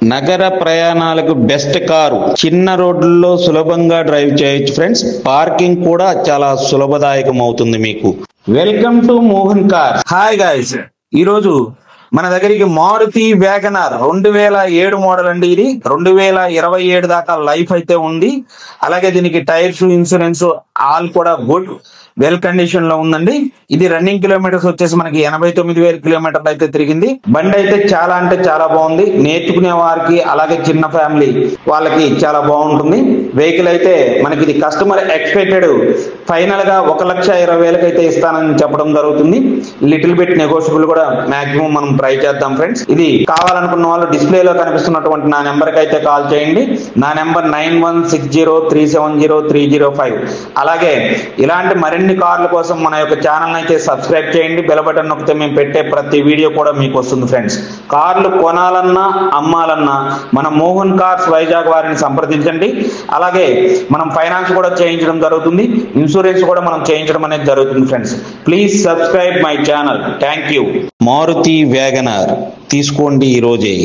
నగర ప్రయాణాలకు best car, చిన్న రోడ్లలో సులభంగా డ్రైవ్ చేయొచ్చు ఫ్రెండ్స్. పార్కింగ్ కూడా చాలా సులభదాయకం అవుతుంది మీకు. Welcome to Mohan car. Hi guys, ఈరోజు మన దగ్గరికి మారుతి వ్యాగనార్ 2007 మోడల్ అండి. ఇది 2027 దాకా లైఫ్ అయితే ఉంది. అలాగే దీనికి టైర్స్, ఇన్సూరెన్స్ ఆల్ కూడా గుడ్ వెల్ కండిషన్ లో ఉందండి. ఇది రన్నింగ్ కిలోమీటర్స్ వచ్చేసి మనకి 89,000 కిలోమీటర్లు అయితే తిరిగింది. బండి అయితే చాలా అంటే చాలా బాగుంది. నేర్చుకునే వారికి అలాగే చిన్న ఫ్యామిలీ వాళ్ళకి చాలా బాగుంటుంది. వెహికల్ అయితే మనకి ఇది కస్టమర్ ఎక్స్పెక్టెడ్ ఫైనల్ గా 1,20,000 అయితే ఇస్తానని చెప్పడం జరుగుతుంది. లిటిల్ బిట్ నెగోషియబుల్ కూడా మాక్సిమం మనం ట్రై చేద్దాం ఫ్రెండ్స్. ఇది కావాలనుకున్న వాళ్ళు డిస్ప్లే లో కనిపిస్తున్నటువంటి నా నెంబర్ కి అయితే కాల్ చేయండి. నా నెంబర్ 9160370305. అలాగే ఇలాంటి మరిన్ని కార్ల కోసం మన యొక్క ఛానల్ అయితే సబ్స్క్రైబ్ చేయండి. బెల్ బటన్ నొక్కితే మేము పెట్టే ప్రతి వీడియో కూడా మీకు వస్తుంది ఫ్రెండ్స్. కార్లు కొనాలన్నా అమ్మాలన్నా మన మోహన్ కార్స్ వైజాగ్ వారిని సంప్రదించండి. అలాగే మనం ఫైనాన్స్ కూడా చేయించడం జరుగుతుంది. ఇన్సూరెన్స్ కూడా మనం చేయించడం అనేది జరుగుతుంది friends. Please subscribe my channel. Thank you. Maruti Wagon R తీసుకోండి ఈ రోజే.